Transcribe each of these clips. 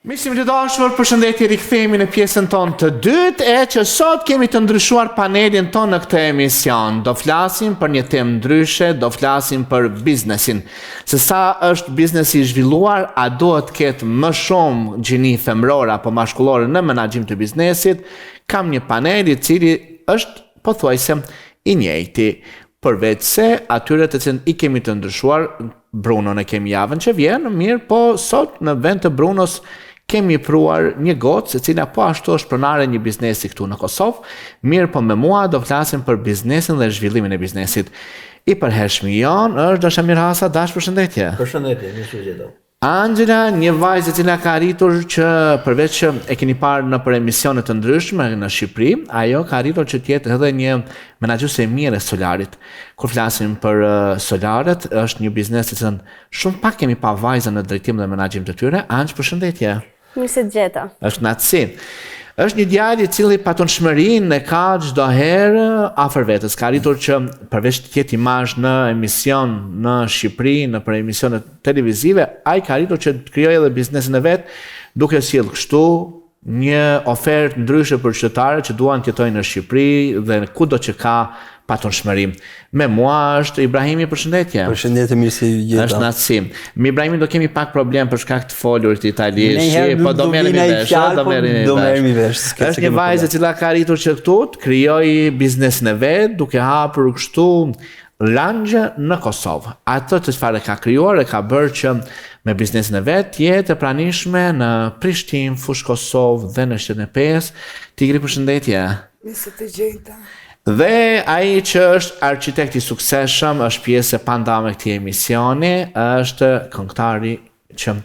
Miqtë të dashur, përshëndetje, rikthehemi në pjesën tonë të dytë e që sot kemi të ndryshuar panelin tonë në këtë emision. Do flasim për një temë ndryshe, do flasim për biznesin. Se sa është biznesi i zhvilluar, a duhet të ketë më shumë gjini femrore apo mashkullore në menaxhim të biznesit? Kam një panel i cili është pothuajse i njëjti. Përveç se atyre të cilën i kemi të ndryshuar, Brunon e kemi javën që vjen, mirë po sot në vend të Brunos kemi pruar një gocë, e cila po ashtu është pronare një biznesi këtu në Kosovë, mirë po me mua do flasim për biznesin dhe zhvillimin e biznesit. I përhershmi jonë është Dashamir Hasa, Dash, përshëndetje. Përshëndetje, mirë se vjen. Angela, një vajzë e cila ka arritur që përveç që e keni parë në për emisione të ndryshme në Shqipëri, ajo ka arritur që të jetë edhe një menaxhuese e mirë e Solarit. Kur flasim për Solaret, është një biznes i cili shumë pak kemi pa vajza në drejtim dhe menaxhim të tyre. Anç, përshëndetje. Mirë se gjeta. Është natësi. Është një djalë i cili patonshmërinë e ka çdo herë afër vetes. Ka arritur që përveç të ketë imazh në emision në Shqipëri, në për emisione televizive, ai ka arritur që të krijojë edhe biznesin e vet, duke sjellë kështu një ofertë ndryshe për qytetarët që duan të jetojnë në Shqipëri dhe kudo që ka patonshmëri. Me mua është Ibrahimi, përshëndetje. Përshëndetje, mirë se jeta. Është natësi. Me Ibrahimin do kemi pak problem për shkak të folurit italisht, po do merremi vesh. Është një vajzë e cila ka arritur që këtu të krijojë biznesin e vet, duke hapur kështu lanxhe në Kosovë. Ato të çfarë ka krijuar e ka bërë që me biznesin e vet jetë e pranishme në Prishtinë, Fushë Kosovë dhe në Shtetin e Pesë. Tigri, përshëndetje. Mirë se të gjeta. Dhe ai që është arkitekt i suksesshëm, është pjesë e pandame këtij emisioni, është këngëtari që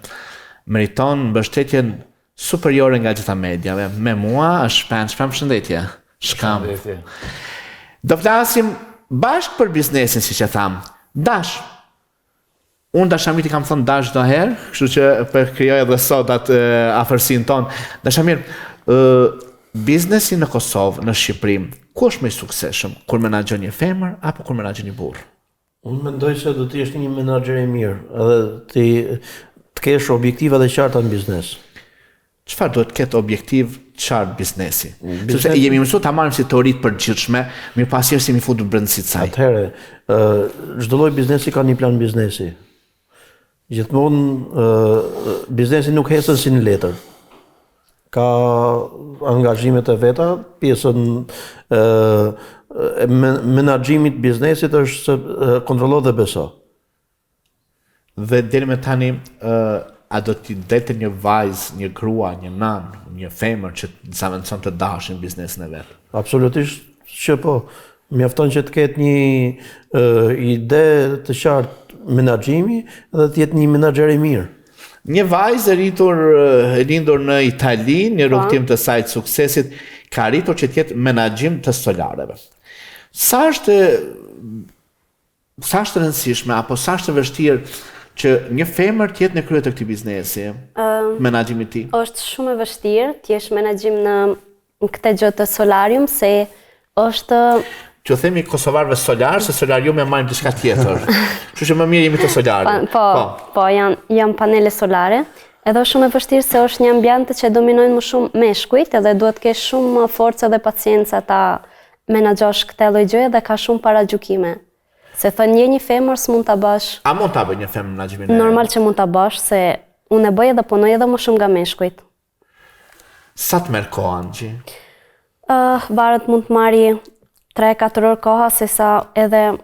meriton mbështetjen superiore nga gjitha mediave. Me mua është Shpam, përshëndetje. Shkam. Do flasim bashkë për biznesin, siç e tham. Dash. Unë Dashamir i kam thënë Dash çdo herë, kështu që për krijoj edhe sot atë afërsinë tonë. Dashamir, biznesi në Kosovë, në Shqipëri, ku është më i suksesshëm? Kur menaxhon një femër apo kur menaxhon një burr? Unë mendoj se do të jesh një menaxher i mirë, edhe të kesh objektiva të qarta në biznes. Çfarë duhet të ketë objektiv qartë biznesi? Sepse jemi mësuar ta marrim si teori të përgjithshme, mirë pastaj si mi futur brendësi të saj. Atëherë, çdo lloj biznesi ka një plan biznesi. Gjithmonë biznesi nuk hesën si në letër. Ka angazhimet e veta, pjesën menaxhimit biznesit është se kontrollo dhe beso. Dhe deri me tani, a do t'i dete një vajzë, një grua, një nan, një femër që të zaventon të dashin biznesin e vet? Absolutisht që po. Mjafton që të ketë një ide të qartë menaxhimi dhe të jetë një menaxher i mirë. Një vajzë e lindur në Itali, një rrugtim të saj të suksesit, ka arritur që të jetë menaxhim të solareve. Sa është rëndësishme apo sa është vështirë që një femër të jetë në krye të këtij biznesi, menaxhimit të tij? Është shumë e vështirë të jesh menaxhim në këtë gjë të solarium, se është që themi kosovarëve solar, se solarium e marrin diçka tjetër. Kështu që më mirë jemi të solarit. Po, janë panele solare. Edhe është shumë e vështirë se është një ambient që dominojnë më shumë meshkujt, edhe duhet të kesh shumë forcë dhe paciencë ta menaxhosh këtë lloj gjëje dhe ka shumë paragjykime. Se thënë je një femër s'mund ta bësh. A mund ta bëj një femër menaxhimin? Normal që mund ta bësh, se unë e bëj edhe punoj edhe më shumë nga meshkujt. Sa të merr kohë, Angji? Varet mund të marri 3-4 orë koha, se sa edhe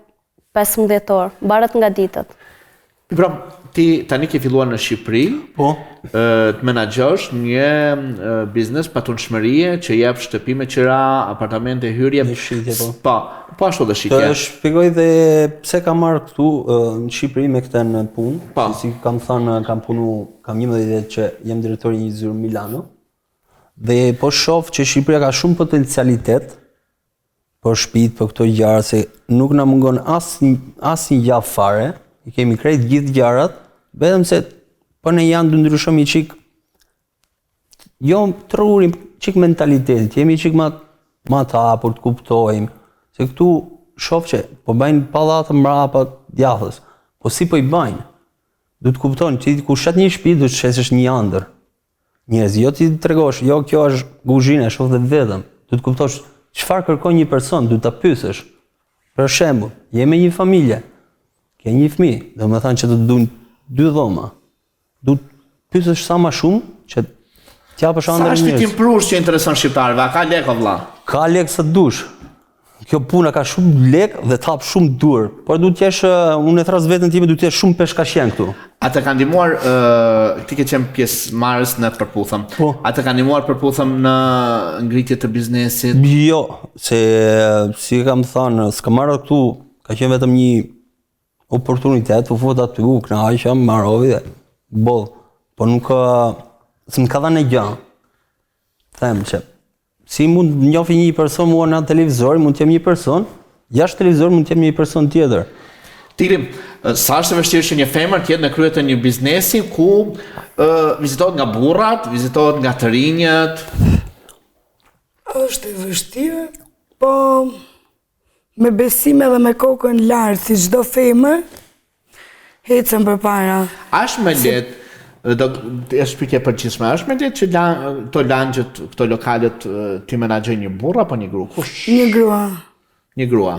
15 orë, baret nga ditët. Pra, ti tani ke filluar në Shqipëri, të menaxhosh një biznes patunshmërie që jep shtëpi me qira, apartamente, hyrje. Në shitje, po. Po ashtu dhe shitje. Të shpjegoj dhe pse kam marrë këtu në Shqipëri me këtë në punë. Si kam thënë, kam 11 vjet që jam drejtori i një zyrë Milano. Dhe po shoh që Shqipëria ka shumë potencialitet për shtëpitë, për këto gjëra, se nuk na mungon asnjë gjë fare. I kemi krejt gjithë gjërat, vetëm se po ne janë të ndryshojmë çik. Jo të rrurim çik mentalitetit, jemi çik më të hapur të kuptojmë. Se këtu shoh që po bëjnë pallate mbrapa djathës. Po si po i bëjnë? Du të kuptojnë që ku shat një shtëpi do të shesësh një ëndër. njerëz, jo ti tregosh, jo kjo është kuzhinë, shoh dhe vetëm. Du të kuptosh çfarë kërkon një person, du ta pyesësh. Për shembull, je me një familje, ke një fëmijë, domethënë që të duan 2 dhoma. Du të pyesësh sa më shumë që t'japësh ëndër Sa është njerëz. fitim prush që intereson shqiptarëve? A ka lek o vlla? Ka lek sa dush. Kjo puna ka shumë lek dhe të hap shumë dur. Por du të jesh, unë e thras veten time, du të jesh shumë peshkashjen këtu. A të ka ndihmuar ti ke qenë pjesëmarrës në përputhëm. Po. A të ka ndihmuar përputhëm në ngritje të biznesit? Jo, se si kam thënë, s'ka marrë këtu, ka qenë vetëm një oportunitet, u fut aty, u kënaqem, marrovi dhe boll. Po nuk s'm ka dhënë gjë. Them që si mund njofi një person mua në televizor, mund të jem një person, jashtë televizor mund të jem një person tjetër. Tilim, sa është e vështirë që një femër të jetë në krye të një biznesi ku vizitohet nga burrat, vizitohet nga të rinjët? Është e vështirë, po me besim edhe me kokën lartë, si çdo femër, ecën përpara. A është më lehtë, është pyetje e përgjithshme, është më lehtë që këto lanxhet, këto lokalet ti menaxhoj një burr apo një gru? Kush? Një grua. Një grua.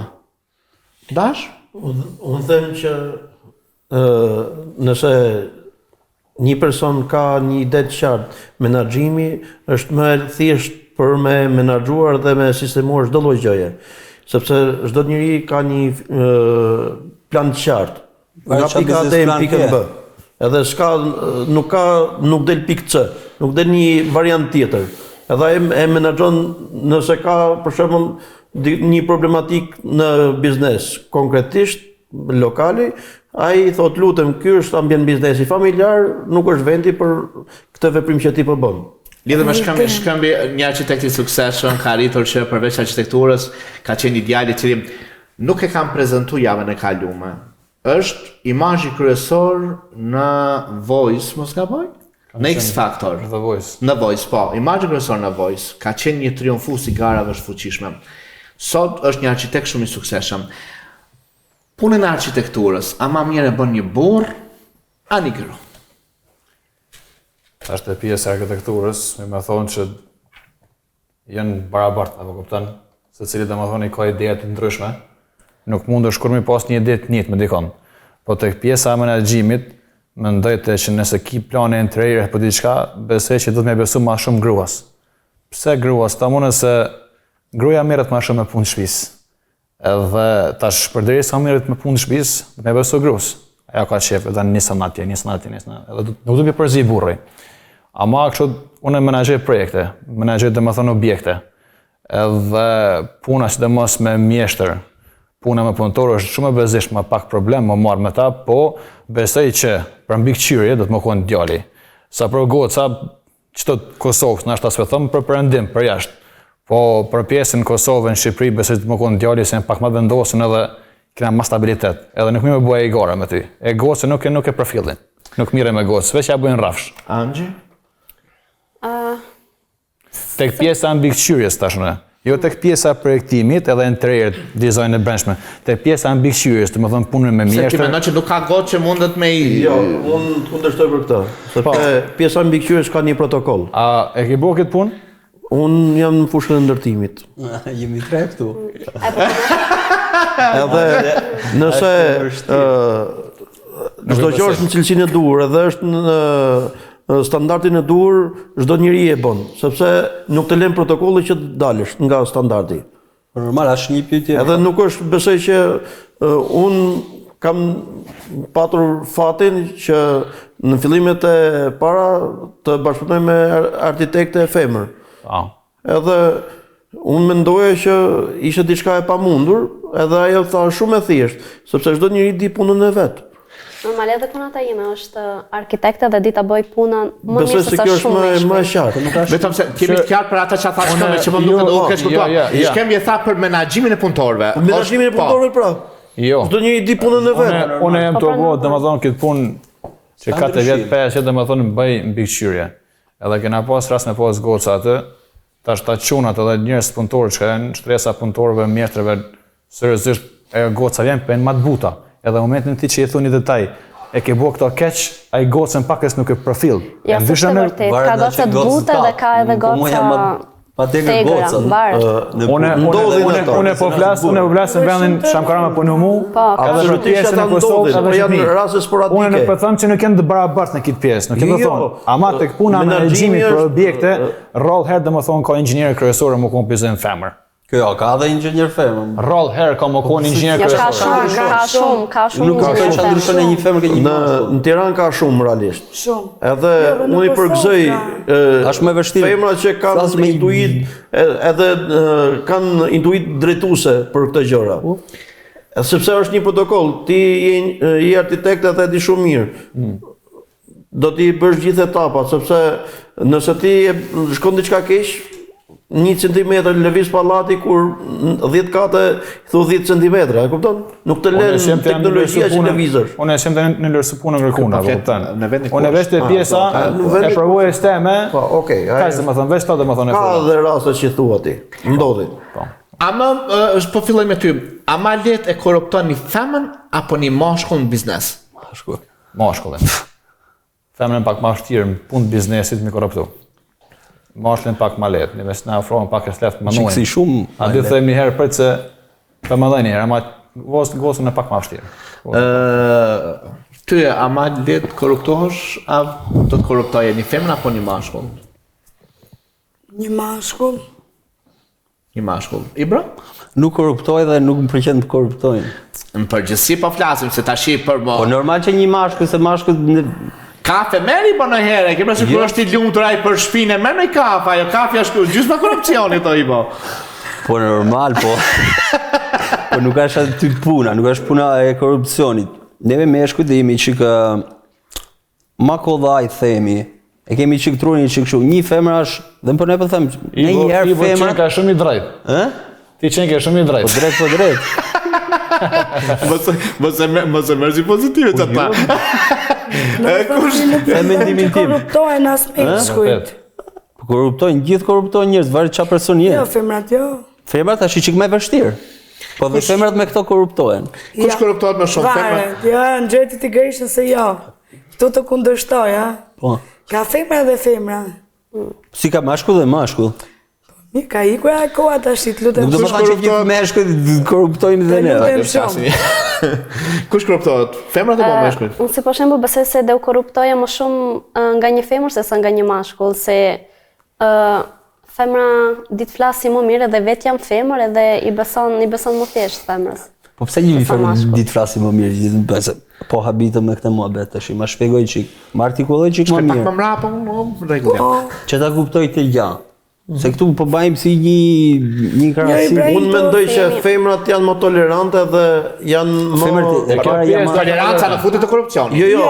Dash? Unë them që nëse një person ka një ide të qartë, menaxhimi është më thjesht për me menaxhuar dhe me sistemuar çdo lloj gjëje. Sepse çdo njeri ka një plan të qartë. Nga pika A deri në pikën B. Edhe nuk del pikë C, nuk del një variant tjetër. Edhe e menaxhon nëse ka për shembull një problematik në biznes, konkretisht lokali, ai thot lutem, ky është ambient biznesi familjar, nuk është vendi për këtë veprim që ti po bën. Lidhur me shkëmbi, një arkitekt i suksesshëm ka arritur që përveç arkitekturës ka qenë një djalë i cili nuk e kam prezantuar javën e kaluar. Është imazhi kryesor në Voice, mos gaboj? Në X Factor. The Voice. Në Voice, po. Imazhi kryesor në Voice ka qenë një triumfues i garave të fuqishme. Sot është një arkitekt shumë i suksesshëm. Punën e arkitekturës, a më mirë e bën një burr, a një gru? Është e pjesë e arkitekturës, me thonë që janë barabartë, apo kupton? Secili domethënë ka ide të ndryshme. Nuk mund është kur mi pas një ide të njëjtë me dikon. Po tek pjesa e menaxhimit, mendoj që nëse ki plane interiore apo diçka, besoj që do të më besu më shumë gruas. Pse gruas? Ta mundë se gruaja merret më shumë me punë shtëpisë. Edhe tash përderisa merret me punë shtëpisë, do më besu gruas. Ajo ka shef, edhe nisën atje. Edhe nuk do të përzi burri. Ama kështu unë menaxhoj projekte, menaxhoj domethënë objekte. Edhe puna sidomos me mjeshtër. Puna me punëtor është shumë e bezishme, pak problem më marr me ta, po besoj që për mbikëqyrje do të më konë djali. Sa për goca, çdo Kosovë, na s'e them për perëndim, për jashtë. Po për pjesën Kosovë në Shqipëri besoj të më konë djali se pak më vendosen edhe kena më stabilitet. Edhe nuk më bëj e gara me ty. E goca nuk e profilin. Nuk mirë me gocë, veç ja bëjnë rrafsh. Angji? Tek pjesa e mbikëqyrjes tashmë. Jo tek pjesa e projektimit edhe interior design e brendshme. Tek pjesa e mbikëqyrjes, domethënë punën me Se ti mjeshtër. mendon që nuk ka gotë që mundet me i... Jo, unë të kundërshtoj për këtë. Sepse pjesa e mbikëqyrjes ka një protokoll. A e ke bërë këtë punë? Unë jam në fushën e ndërtimit. Jemi 3 këtu. Edhe nëse çdo gjë është në cilësinë e duhur, edhe është në standardin e duhur, çdo njeri e bën, sepse nuk të lën protokolli që të dalësh nga standardi. Normal, është një pyetje. Edhe nuk është, besoj që unë kam patur fatin që në fillimet e para të bashkëpunoj me arkitekte femër. Edhe unë mendoja që ishte diçka e pamundur, edhe ajo tha shumë e thjeshtë, sepse çdo njeri di punën e vet. Normal edhe punata ime është arkitekte dhe di ta bëj punën më mirë Besoj se se sa kjo është shumë më e qartë. Vetëm se kemi të qartë për ata që tha shkëmbë që më duket u keq kuptuar. Shkëmbë tha për menaxhimin e punëtorëve. Menaxhimin e punëtorëve pra. Jo. Çdo njeri di punën e vet. Unë jam të bëj domethënë këtë punë që 4 vjet 5 vjet domethënë bëj mbikëqyrje. Edhe kena pas rast me pas goca atë, tash ta çunat edhe njerëz punëtorë që janë shtresa punëtorëve, mjeshtrëve, seriozisht ajo goca vjen pen më të buta. Edhe në momentin ti që i thoni detaj, e ke bua këto keq, ai gocën pakës nuk e përfill. Ja, s'është e vërtet, ka goca të buta dhe ka edhe goca pa tegra goca. Unë po flas në vendin Shamkarama po në mu, edhe në pjesën e Kosovës, po janë raste sporadike. Unë nuk po them që nuk janë të barabartë në këtë pjesë, nuk e po them. Ama tek puna e menaxhimit për objekte, rroll herë domethënë ka inxhinier kryesor më kon pjesën femër. Kjo, ka dhe inxhinier femër. Roll herë ka më kon inxhinier kryesor. Ka shumë. Nuk ka që ndryshon e një femër ke një mashkull. Në Tiranë ka shumë realisht. Shumë. Edhe unë i përgëzoj është më vështirë. femrat që kanë intuit edhe kanë intuit drejtuese për këtë gjëra. Sepse është një protokoll, ti je arkitekt dhe e di shumë mirë. Do t'i bësh gjithë etapat, sepse nëse ti shkon diçka keq, 1 centimetër lëviz pallati kur 10 kate thu 10 centimetra, e kupton? Nuk të lën teknologjia që lëvizësh. Unë e shem në lërë punë në kërkuna, e kupton? Unë e vesh të pjesa e provojës teme. Po, okay. Ka se më thon, vesh ta domethënë. Ka edhe raste që thua ti. Ndodhin. Po. Ama po filloj me ty. Ama let e korrupton një femën apo një mashkull në biznes? Mashkullin. Femën pak më vështirë në punë biznesit me korruptu. Mashkullin pak më lehtë, ne na ofrojnë pak e lehtë më shumë. Çiksi shumë. A di them një herë për se po më dhënë herë, ama gocën e pak më vështirë. Ty ama let korruptohesh, a do të korruptoje një femër apo një mashkull? Një mashkull. Një mashkull. Ibra? Nuk korruptoj dhe nuk më pëlqen të korruptojnë. Në përgjithësi po flasim se tash për Po normal që një mashkull se mashkull kafe merri po në herë, ke përse kur është i lumtur ai për shpinë, merr në kafe, ajo kafe është gjysma korrupsioni to i bo. Po normal, po. Po nuk është aty puna, nuk është puna e korrupsionit. Neve meshkujt dhe jemi çik ma kollaj themi. E kemi çik trurin çik kështu. Një femër është, dhe po ne po them, në një herë femra ka shumë i drejt. Ë? Ti qenë ke shumë i drejt. Po drejt. Mos e merr si pozitive ata. E mendimin tim. Korruptojnë as meshkujt. Po korruptojnë, gjithë korruptojnë njerëz, varet çfarë person je. Jo, femrat jo. Femrat tash çik më vështirë. Po dhe femrat me këto korruptohen. Kush korruptohet më shumë, femra? Varet, jo, në gjëti të greshën se jo. Këtu të kundërshtoj, ha? Po. Ka femra dhe femra. Si ka mashkull dhe mashkull. Mi ka ikur e koha tash, të lutem. Nuk do të thonë që gjithë meshkujt korruptojnë dhe ne. Kush korruptohet? Femrat apo meshkujt? Unë si për shembull besoj se do korruptoja më shumë nga një femër se sa nga një mashkull, se femra ditë flasin më mirë edhe vetë jam femër edhe i beson më thjesht femrës. Po pse një femër ditë flasin më mirë, gjithë po habitëm me këtë muhabet tash, ma shpjegoj çik, ma artikulloj çik më mirë. Pak më mrapa, rregull. Që ta kuptoj të gjatë. Se këtu po bëjmë si një krahasim. Unë mendoj që femrat janë më tolerante dhe janë më toleranca në futet të korrupsionit. Jo.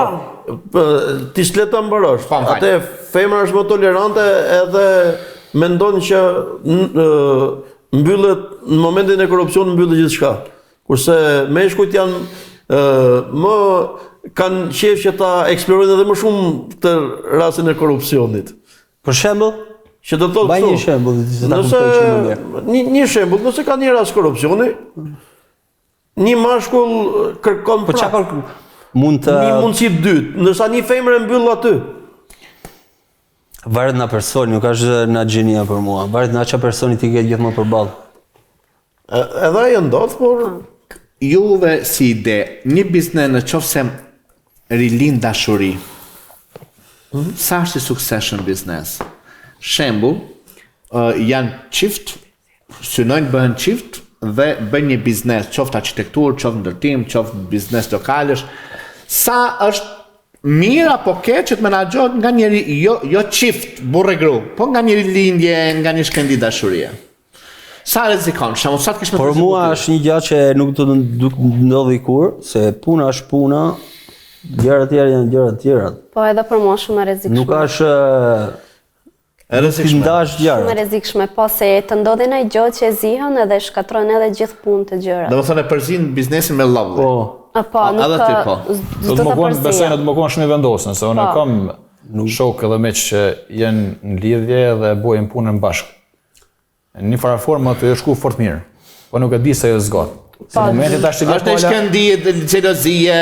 Ti s'le ta mbarosh. Atë femra është më tolerante edhe mendon që mbyllet në momentin e korrupsionit mbyllet gjithçka. Kurse meshkujt janë më kanë qejf që ta eksplorojnë edhe më shumë këtë rastin e korrupsionit. Për shembull, që do të thotë një shembull, një shembull, nëse ka një rast korrupsioni, një mashkull kërkon po çfarë mund të një mundësi dytë, ndërsa një femër e mbyll aty. Varet nga personi, nuk është nga gjenia për mua. Varet nga çfarë personi ti ke gjithmonë përballë. Edhe ajo ndodh, por juve si ide, një biznes në qoftë se rilin dashuri. Sa është i suksesshëm biznes? Shembull, janë çift, synojnë bëhen çift dhe bëjnë një biznes, qoftë arkitekturë, qoftë ndërtim, qoftë biznes lokalësh. Sa është mirë apo keq që të menaxhohet nga njëri jo çift, burrë e gru, po nga një lindje, nga një shkendi dashurie. Sa rrezikon? Sa të kish me Por mua është një gjë që nuk do të ndodhi kur, se puna është puna, gjërat tjera janë gjëra të tjera. Po edhe për mua shumë e rrezikshme. Nuk është shumë e rrezikshme, po se të ndodhin ai gjë që e zihen edhe shkatrojnë edhe gjithë punën të gjërat. Domethënë e përzin biznesin me llavë. Po, nuk ka. Do të më kon besoj në të më kon shumë i vendosur, se unë kam shok edhe miq që janë në lidhje dhe bojnë punën bashkë. Në një farë formë atë është shku fort mirë, po nuk e di se ajo zgjat. Se momentin tash që Është shkëndije, xhelozie,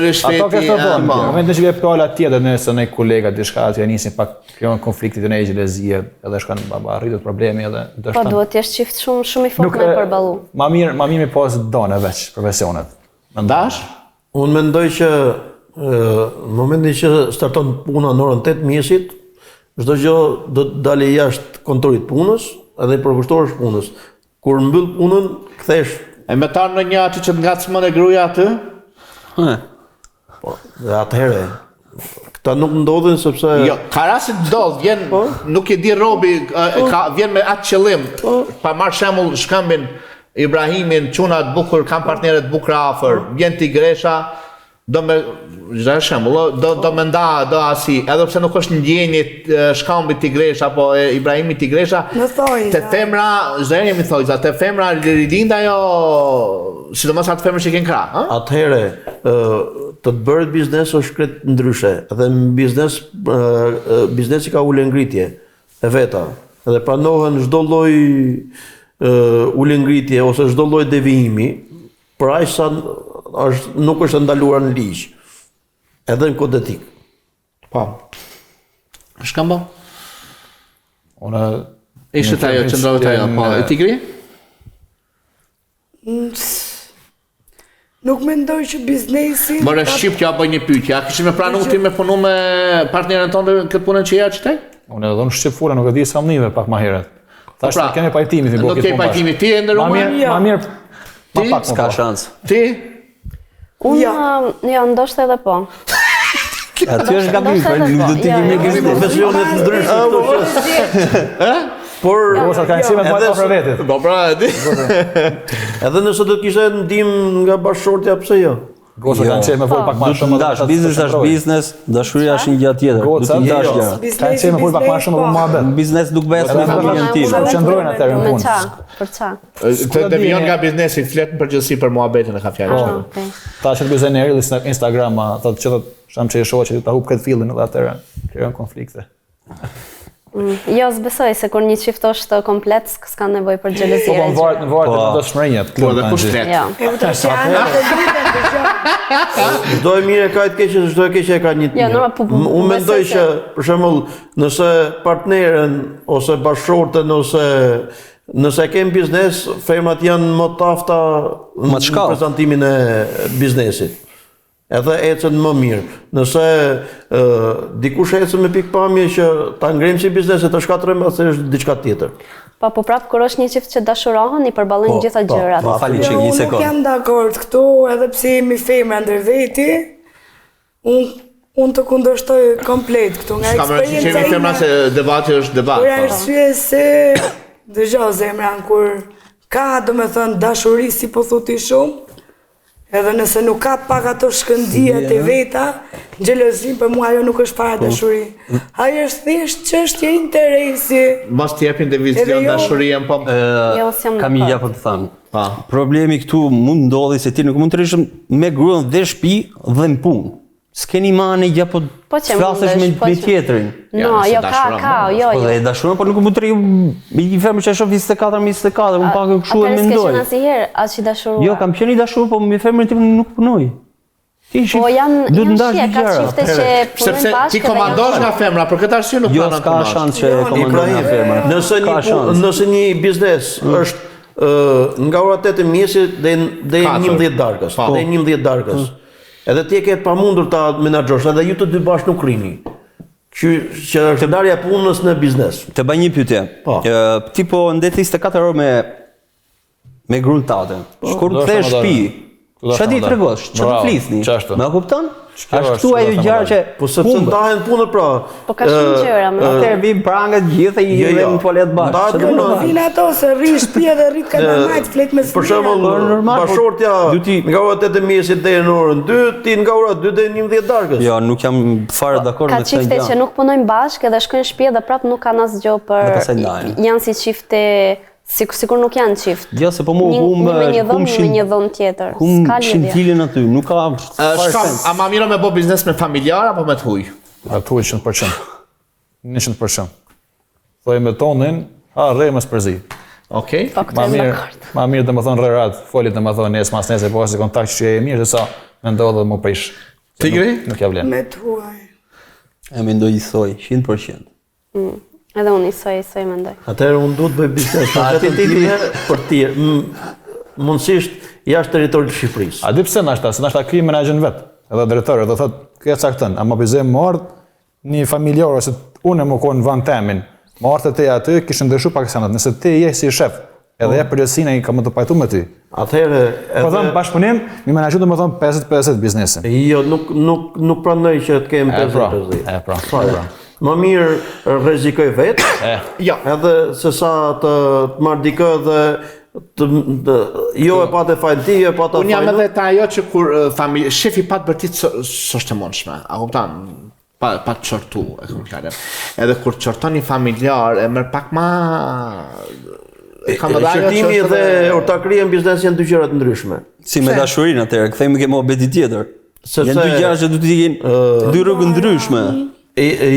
rishfeti. Ato këtë të në momentin që vje pala tjetër nëse në kolega diçka që nisin pak krijon konfliktit në xhelozie, edhe shkan arritet problemi edhe Po duhet të jesh çift shumë i fortë me përballu. Ma mirë me pas donë veç profesionet. Mendash? Unë mendoj që në momentin që starton puna në orën 8 mjesit, çdo gjë do të dalë jashtë kontorit punës edhe i përkushtohesh punës. Kur mbyll punën, kthesh. E me tarë në një aty që të ngacmon e gruaja aty? Po, dhe atëherë këta nuk ndodhin sepse Jo, ka raste ndodh, vjen, nuk e di robi, vjen me atë qëllim. Pa marrë shembull shkëmbin Ibrahimin, çuna të bukur, kanë partnerë të bukura afër, vjen Tigresha, do me shembull, do me nda, do asi, edhe pse nuk është ndjenjë shkambi Tigresha apo Ibrahimi Tigresha, te femra, zëri mi thoj, te femra rilinda ajo, sidomos atë femra që kanë krah, ha? atëherë të të bëret biznes është krejt ndryshe, dhe në biznesi ka ulë ngritje e veta, dhe pranohen çdo lloj ulë ngritje ose çdo lloj devijimi, për aq sa nuk është ndaluar në ligj, edhe në kod etik. Po. Shkambo? Unë Ishte ajo qëndrove ajo, po e Tigri? Nuk mendoj që biznesi... More shqip që ja bëj një pyetje, a kishin me pranu ti me punu me partnerën tonë këtë punën që ja qëtej? Unë edhe në shqip fula, nuk e di sa mnive pak ma heret. Tash pra, kemi pajtimi ti nuk ke pajtimi ti e ndërruar? Ma mirë, Ti? S'ka shans. Ti? Unë ndoshta edhe po. Aty është gabim, nuk do të kemi Kemi profesionet ndryshme. Por Sa kanë qenë me për vetit. Po pra, e di. edhe nëse do të kishte ndihmë nga bashkëshortja, pse jo? Gosa kanë qenë me vol pak ma Do të shumë. ndash, biznes është biznes, dashuria është një gjë tjetër. Do të ndash gjëra. Kanë qenë me vol pak ma shumë për muhabet. Biznes nuk bëhet me familjen time. Qëndrojnë atëherë në Me punë. ça? Për ça? Të devijon nga biznesi, flet në përgjithësi për muhabetin e ka fjalë. Okej. Ta që të bëzën e rrë Instagram, ata që të sham që e shohë që ta hub këtë fillin edhe atëherë krijon konflikte. Jo, s'besoj se kur një çift është komplet, s'ka nevojë për Po xhelozi. në varet të dëshmërinjat. Po dhe kush flet? Jo. E tash janë të drejtë dëgjoj. Çdo e mirë ka të keqe, çdo e keqe ka një të Jo, mirë. normal, Unë mendoj besoj që për shembull, nëse partneren ose bashkëshorten ose nëse kem biznes, femrat janë më të afta Më të shkallë. në prezantimin e biznesit. Edhe ecën më mirë. Nëse dikush ecën me pikpamje që ta ngrem si bizneset të shkatrojmë, atë është diçka tjetër. Po prap kur është një çift që dashurohen, i përballojnë gjitha gjërat. Po fali Jo, çik një unë nuk sekond. jam dakord këtu, edhe pse jemi femra ndër veti, unë të kundërshtoj komplet këtu nga Ka më që kemi femra se debati është debat. Për arsye se dëgjoj zemran kur ka domethënë dashuri si po thotë shumë, edhe nëse nuk ka pak ato shkëndijat e veta, xhelozin për mua ajo nuk është fare dashuri. Ajo është thjesht çështje interesi. Mos të japin divizion Edhe jo. dashurien, po. Jo, s'jam Kam një dakord. gjë për të thënë. Pa. Problemi këtu mund ndodhi se ti nuk mund të rish me gruan dhe shtëpi dhe në punë. S'keni marrë gjë po Po që flasësh mundesh, po me që- tjetrin. Ja, No, nëse jo, dashuron, jo, Po jo. dhe dashuron, po nuk mund të rri një femër që shoh 24, unë pak kështu e Atëherë s'ke mendoj. qenë asnjëherë as i dashuruar. Jo, kam qenë i dashur, po me femrën tim nuk punoj. Ti Po janë duhet janë ndash shije, ka gjëra. çifte që Sepse punojnë bashkë. ti komandosh nga femra, për këtë arsye nuk Jo, pranon s'ka punosh. shans që komandon nga femra. Nëse një biznes është nga ora 8 e mëngjesit deri në 11 darkës, Po. deri në 11 darkës. Edhe ti e ke pamundur ta menaxhosh, edhe ju të dy bashkë nuk rrini. Që është ndarja e punës në biznes. Të bëj një pyetje. Po. Ti po ndet 24 orë me gruan tate. Kur Do kthesh shta më shtëpi, Do çfarë shta di më tregosh? Çfarë Bravo, flisni? qashtu. Ma kupton? Ç'kjo Është është, këtu do ajo shta më gjëra dalë. që Po sepse ndahen punën pra. Po ka shumë gjëra, më Atëherë vi prangët gjithë i Jo, jemi jo. në tualet bashkë. Ndahet Çfarë do punën. të bëj? Vinë ato se rrin shtëpi edhe rrit kalamajt flet me Për shembull, normal, po, bashortja duti- nga ora 8 e mëngjesit deri në orën 2, ti nga ora 2 deri në 11 darkës. Jo, nuk jam fare dakord Ka me këtë çifte që gjë. nuk punojnë bashkë edhe shkojnë në shtëpi dhe prap nuk kanë asgjë për Dhe pastaj ndahen. janë si çifte sikur nuk janë çift. Jo, se po mu Një hum me një dhëmë, një me një hum dhëmë tjetër. hum S'ka lidhje. shintilin aty, nuk ka fare Shkam, sens. a ma mira me bo biznes me familjar apo me të huj? Atë huj 100%. 100%. Thoj me tonin, ha rre më spërzi. Okej. Po këtë e dakord. Ma mirë dhe më thonë rërat, folit dhe më thonë nesë mas nesë, po se kontakt që e mirë, se sa me ndodhë dhe më prish. Tigri? Nuk ja vlen. Me të huaj. E mendoj i thoj, 100%. Edhe unë isoj mendoj. Atëherë unë duhet bëj biznes për ti, mundësisht jashtë territorit të Shqipërisë. A di pse nashta, se nashta ky menaxhin vet, edhe drejtori, do thotë, "Kjo caktën, a më bizoj më ardh një familjar ose unë më kon në vend temin. Më ardh te aty kishë ndryshu pak sanat. Nëse ti je si shef, edhe je përgjithësinë kam të pajtu me ty. Atëherë Po them bashkëpunim, mi menaxhu domethën 50-50 biznesin. jo, nuk pranoj që të kem 50-50. Pra. Më mirë rrezikoj vetë, Jo. edhe se sa të marr dikë dhe jo e patë fajin ti, e patë Unë jam fajin. edhe ta ajo që kur shefi pat bërtit s'është e mundshme. A kupton? Pa të çortu, e kam fjalën. Edhe kur çorton një familjar, e merr pak më Qërtimi dhe ortakria në biznes janë dy gjëra të ndryshme. Si me dashurinë atëherë, kthejmë ke mohabeti tjetër. Janë dy gjëra që duhet të jenë dy rrugë ndryshme.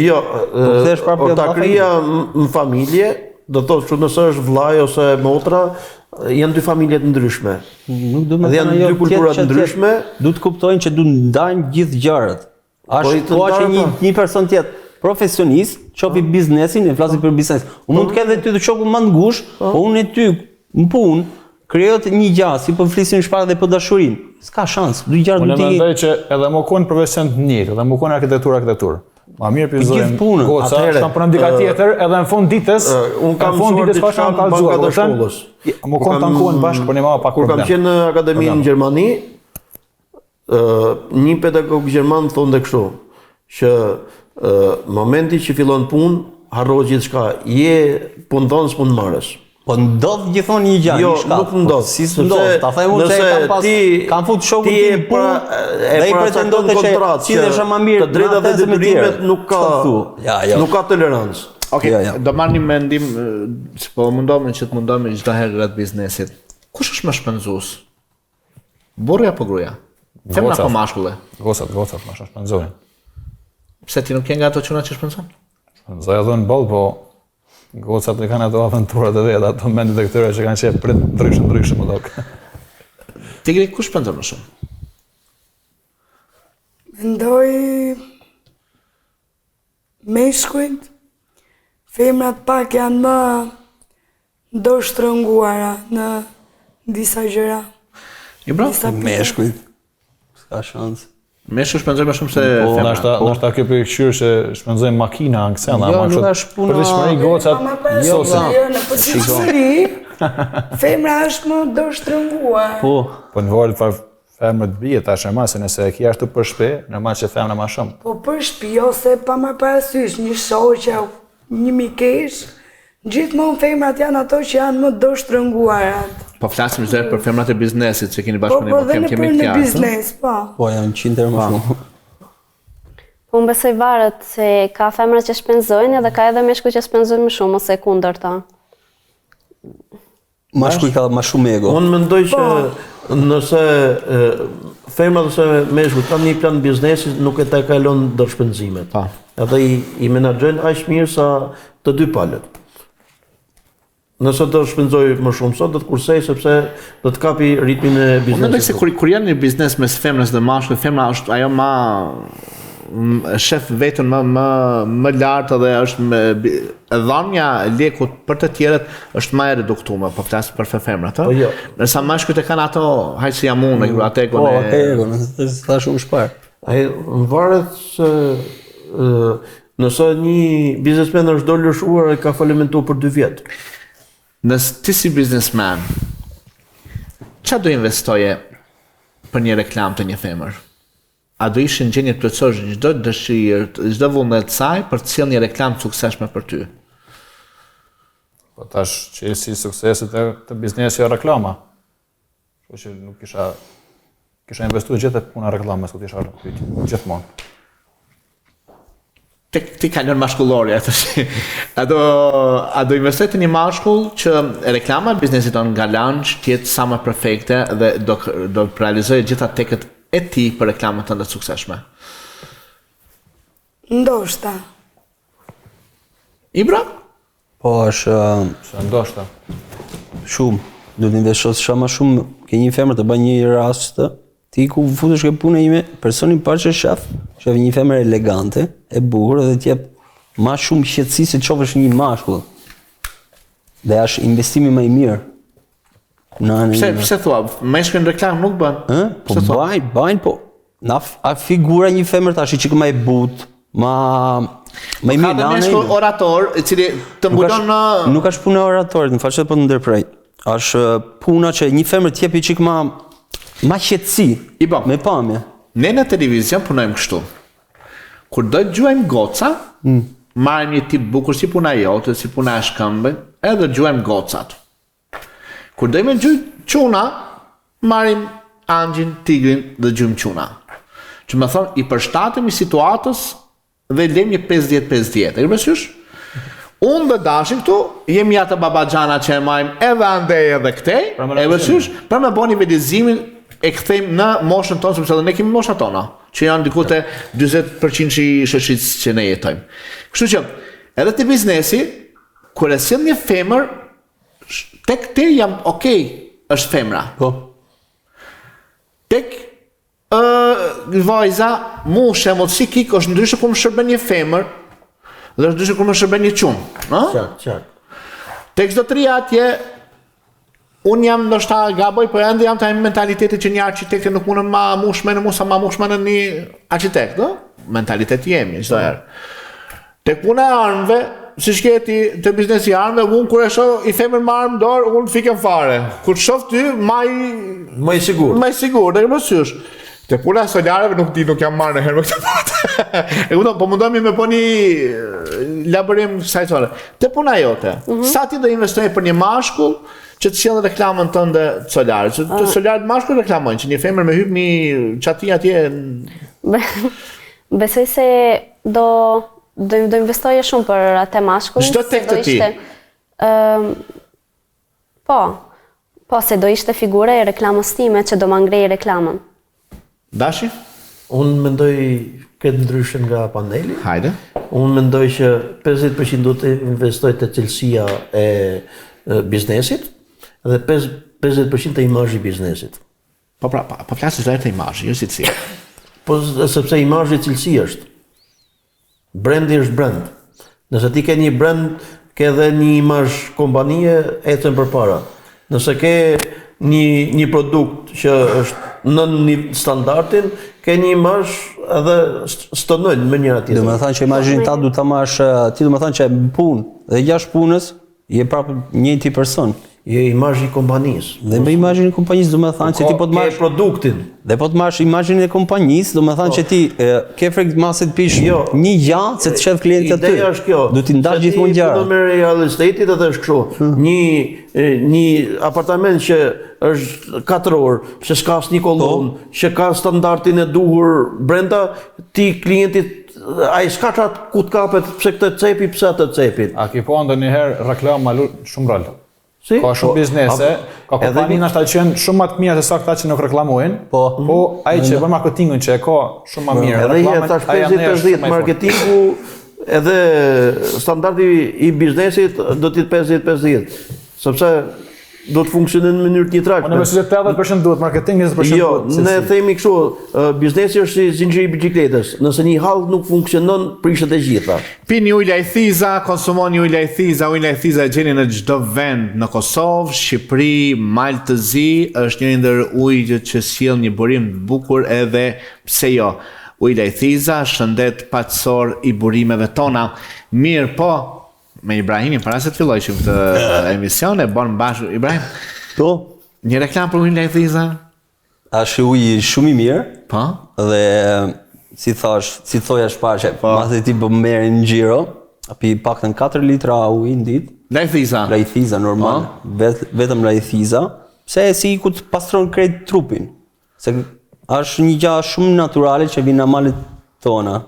Jo, kthesh prapë ortakria në familje, do të thotë që nëse është vllai ose motra, janë dy familje të ndryshme. Nuk do të Dhe janë dy kultura të ndryshme. Du të kuptojnë që du ndajnë gjithë gjërat. Ashtu që një person tjetër profesionist, çopi biznesin, e flasim për biznes. Unë mund të ketë edhe ty të shoku më të ngushtë, po unë e ty në punë krijohet një gjë, si po flisim shpara dhe për dashurinë. S'ka shans, dy gjëra Unë duhet të mendoj që edhe më kon profesion të njëjtë, edhe më kon arkitekturë. Ma mirë pizojmë goca, s'kam për ndika tjetër, edhe në fund ditës, unë kam mësuar diçka në bankat e shkollës. Më kon tankohen bashkë për një ma pak Kur kam problem. qenë në akademi në Gjermani, një pedagog gjerman thonë kështu, që momenti që fillon punë, harrohet gjithçka, je punëdhënës punëmarrës. Po ndodh gjithmonë një gjë, Jo, një shkallë. nuk ndodh. Si s'ndodh? Ta them unë se kam fut shokun tim në punë dhe i pretendon të që si dhe më mirë. Të drejtat dhe detyrimet nuk ka tolerancë. Okej, do marr një mendim, po mundohemi që të mundohemi çdo herë rreth biznesit. Kush është më shpenzues? Burri apo gruaja? Femra apo mashkulli? Gocat, ma shpenzojnë. Pse ti nuk ke nga ato çuna që shpenzon? Shpenzoj edhe në boll, po gocat e kanë ato aventurat e veta, ato mendet e këtyre që kanë qenë prit ndryshëm më dok. Tigri, kush shpenzon më shumë? Mendoj meshkujt, femrat pak janë më do shtrënguara në disa gjëra. I bro? Meshkujt. S'ka shans. Meshku shpenzon më shumë se Po, femra. nashta kjo për këshyrë që shpenzojnë makina, anksena, Jo, ma nuk kështu. është puna- Përditshmëri gocat, sosin. Në përgjithësi, femra është më do shtrënguar. Po në varë të femrët bie tash e ma, se nëse e ki ashtu për shpe, normal që femra ma shumë. Po për shtëpi ose pa marrë parasysh, një shoqe, një mikesh, gjithmonë femrat janë ato që janë më do shtrënguarat. Po flasim çdo herë për femrat e biznesit që keni Po bashkëpunim, po dhe kemi në qartë. biznes, po. Po janë 100 herë më shumë. Po unë besoj varet se ka femra që shpenzojnë edhe ka edhe meshkuj që shpenzojnë më shumë ose kundërta. Mashkuj ka më shumë ego. Unë mendoj që nëse femrat ose meshkujt kanë një plan biznesi, nuk e ta kalon dorë shpenzimet. Po. Edhe i menaxhojnë aq mirë sa të dy palët. Nëse do shpenzoj më shumë sot, do të kursej sepse do të kapi ritmin e Unë mendoj se biznesit. kur janë një biznes mes femrës dhe mashkullit, femra është ajo shef vetën më lartë dhe është dhënia e lekut për të tjerët është më e reduktuar, po flas për femrat, Po jo. Ndërsa mashkujt e kanë ato, haj si jam unë, atë egon Po, e ke ego, nëse tha shumë shpar. Ai varet se nëse një biznesmen është do lëshuar e ka falimentuar për 2 vjet. Nëse ti si biznesman, çfarë do investoje për një reklam të një femër? A do ishin gjendje të plotësosh çdo dëshirë, çdo vullnet saj për të sjellë një reklam të suksesshme për ty? Po tash që si suksesit të biznesi o reklama. Kështu që nuk kisha investuar gjithë e puna reklamës, ku t'isha pyetje gjithmonë. Ti kalon mashkullori atë. A do investoj të një mashkull që reklama e biznesit tonë nga lanç të jetë sa më perfekte dhe do realizojë gjitha tekët e ti për reklamat tënde të suksesshme? Ndoshta. Ibra? Po është Se ndoshta. Shumë. Do të investosh më shumë, ke një femër të bëj një rast, ti ku futesh ke puna ime, personi i parë që shef një femër elegante, e bukur dhe t'jep më shumë qetësi se qofësh një mashkull. Dhe është investimi më i mirë. Pse thua, meshkën reklam nuk bën? Po bajnë, po. A figura një femër tash që më e butë, më i mirë. Ka meshkull orator, i cili të mbulon në... Nuk është puna oratorit, më faqe po të ndërprej. Është puna që një femër t'jepi çik më qetësi, me pamje. Ne në televizion punojmë kështu. Kur do të gjuajmë goca, marrim një tip bukur si puna jote, si puna e shkëmbën, edhe gjuajmë gocat. Kur do të gjuajmë çuna, marrim angjin, tigrin dhe gjuajmë çuna. Që më thonë, i përshtatemi situatës dhe lëm një 50-50. E përsysh? Unë dhe dashin këtu, jemi atë babaxhana që e majmë edhe andej edhe këtej, e vërsysh, për me boni vedizimin e këthejmë në moshën tonë, sepse dhe ne kemi mosha tona, që janë diku te 20% që i shëshitës që ne jetojmë. Kështu që, edhe të biznesi, kur e sjell një femër, tek te jam okej, është femra. Po. Tek vajza, mu shemull si kik, është ndryshe ku më shërben një femër, dhe është ndryshe kur më shërben një qunë, no? Qartë. Tek çdo tri atje, unë jam ndoshta gaboj, por ende jam të mentalitetit që një arkitektë nuk mundën ma mushme në një architekt, no? Mentaliteti jemi, çdo herë. Tek puna e armëve, si shketi të biznesi armëve, unë kur e shoh i femër me armë dorë, unë fikem fare. Kur shoh ty, më i sigur, dhe më sysh. Te puna e solareve nuk jam marrë në herë me këtë patë. Po mundohemi me po një laborim kësaj çore. Te puna jote, sa ti do investoj për një mashkull që të sjellë reklamën tënde solare, që të solarët mashkull reklamojnë, që një femër me hyp një çati atje. Besoj se do investoje shumë për atë mashkull. Çdo tek të ti. Po, se do ishte figura e reklamës time që do ma ngrej reklamën. Dashi? Unë mendoj këtë ndryshën nga paneli. Hajde. Unë mendoj që 50% do të investoj të cilësia e biznesit dhe 50% të imazhi biznesit. Po flasë çdo të imazhi, jo cilësia. Po sepse imazhi cilësi është. Brendi është brand. Nëse ti ke një brand, ke edhe një imazh kompanie ecën përpara. Nëse ke një produkt që është në një standardin, ke një imazh edhe stonojnë me njëra tjetër. Do të thënë që imazhin ta du ta marrësh, ti do të thënë që në punë dhe jashtë punës je prapë njëjti person. Je imazhi i kompanisë. Dhe me imazhin e kompanisë do të thënë që ti po të marrësh produktin. Dhe po të marrësh imazhin e kompanisë, do të thënë që ti ke frikë masë të pish një gjallë se të shef klientin aty. Ideja është kjo. Do t'i ndash gjithmonë gjëra. Do të merr real estate-it edhe është kështu. Një apartament që është 4 orë, që s'ka asnjë kollon, që ka standardin e duhur brenda, ti klientit ai s'ka çat ku të kapet pse këtë cepi, pse atë cepin. A ki po ndonjëherë reklama shumë rol? Si? Ka shumë biznese, ka kompani nashta që janë shumë më të mira se sa këta që nuk reklamojnë, po ai që bën marketingun që e ka shumë më mirë. Edhe je tash 50-50 marketingu, edhe standardi i biznesit do të jetë 50-50. Sepse do të funksionon në mënyrë të njëjtë. Unë besoj se 80% duhet marketing, 20% jo, ne themi kështu, biznesi është si zinxhiri i biçikletës. Nëse një hall nuk funksionon, prishet e gjitha. Pini ujë Lajthiza, konsumoni ujë Lajthiza. Ujë Lajthiza e gjeni në çdo vend në Kosovë, Shqipëri, Maltëzi, është njëri ndër ujët që sjell një burim të bukur edhe pse jo. Ujë Lajthiza, shëndet paqësor i burimeve tona. Mirë, po, me Ibrahimin, para se të fillojshim këtë emision, e bën bashkë Ibrahim. Po. Një reklam për ujin Lajthiza. Është uji shumë i mirë. Po. Dhe si thoja shpaqe, pasi ti po merr në xhiro, pi paktën 4 litra ujë në ditë. Lajthiza normal, vetëm Lajthiza, pse si ku të pastron krejt trupin. Se është një gjë shumë natyrale që vjen nga malet tona.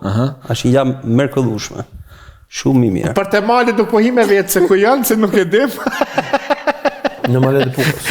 Është një gjë mrekullueshme. Shumë i mirë. Për të malit nuk po hime vetë se ku janë, se nuk e dim. Në malet e Pukës.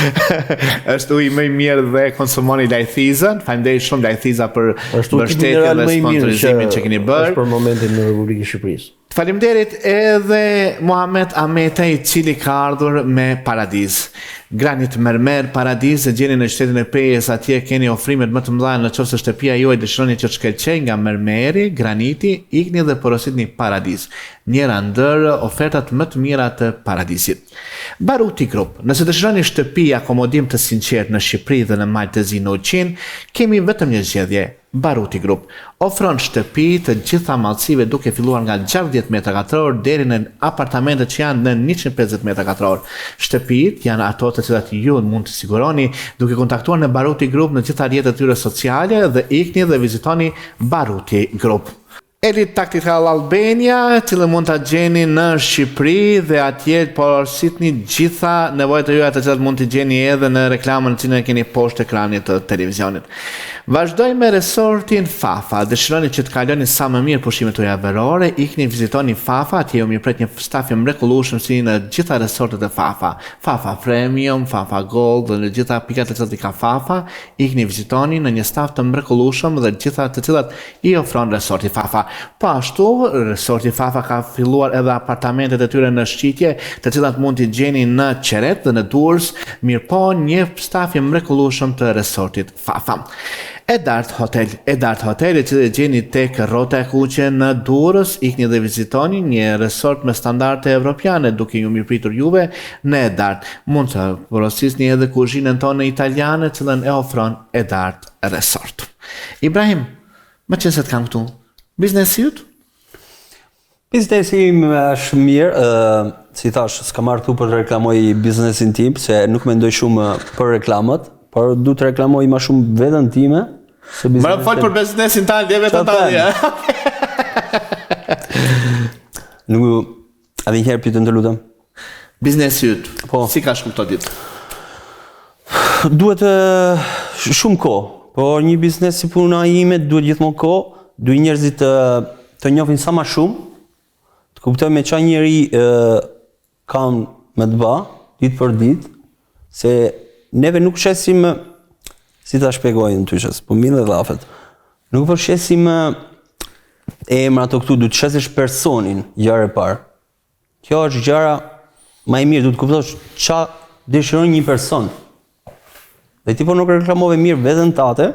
Është ujë më i mirë dhe konsumoni Lajthizën. Faleminderit shumë Lajthiza për mbështetjen dhe sponsorizimin që keni bërë. Është për momentin në Republikën e Shqipërisë. Faleminderit edhe Muhamet Ameta i cili ka ardhur me Paradiz. Granit mermer Paradiz e gjeni në qytetin e Pejës, atje keni ofrimet më të mëdha nëse shtëpia juaj dëshironi që të shkëlqej nga mermeri, graniti, ikni dhe porositni Paradiz. Njëra ndër ofertat më të mira të Paradizit. Baruti Group. Nëse dëshironi shtëpi akomodim të sinqert në Shqipëri dhe në Malë të Zi në Uqin, kemi vetëm një zgjedhje. Baruti Group ofron shtëpi të gjitha mallësive duke filluar nga 60 metra katror deri në apartamente që janë në 150 metra katror. Shtëpitë janë ato të cilat ju mund të siguroni duke kontaktuar në Baruti Group në gjitha rrjetet e tyre sociale dhe ikni dhe vizitoni Baruti Group. Elite Tactical Albania, cilë mund të gjeni në Shqipëri dhe atje porositni gjitha nevojat e juaja të cilat mund të gjeni edhe në reklamën në cilën e keni poshtë ekranit të televizionit. Vazhdoj me resortin Fafa. Dëshironi që të kaloni sa më mirë pushimet tuaja verore, ikni vizitoni Fafa, atje ju mirëpret një staf i mrekullueshëm si në gjitha resortet e Fafa. Fafa Premium, Fafa Gold dhe në gjitha pikat të cilat i ka Fafa, ikni vizitoni në një staf të mrekullueshëm dhe gjitha të cilat i ofron resorti Fafa. Po ashtu, resorti Fafa ka filluar edhe apartamentet e tyre në shqitje, të cilat mund t'i gjeni në Qeret dhe në Durrës, mirëpo një staf i mrekullueshëm të resortit Fafa. Edart Hotel, i cili gjeni tek Rrota e Kuqe në Durrës, ikni dhe vizitoni një resort me standarde evropiane duke ju mirëpritur juve në Edart. Mund të porosisni edhe kuzhinën tonë italiane, cilën e ofron Edart Resort. Ibrahim, më qenë se të kam këtu, biznesi jut? Biznesi im është mirë, si thash, s'ka marrë këtu për të reklamoj biznesin tim, se nuk mendoj shumë për reklamat, por du të reklamoj ma shumë vetën time. Mërë folë për biznesin talë, dhe vetën talë. Nuk, edhe njëherë pyetën të lutem. Biznesi jut, si ka shku këto ditë? Duhet shumë kohë, por një biznes si puna ime duhet gjithmonë kohë, duhet njerëzit të njohin sa ma shumë, të kuptoj me qa njeri kam me të ba, ditë për ditë, se neve nuk shesim, si ta shpjegojnë në tyshës, po minë dhe dhafet, nuk për shesim emra të këtu, du të shesish personin gjare parë. Kjo është gjara ma e mirë, du të kuptosh qa dëshiron një person. Dhe ti po nuk reklamove mirë vetën tate,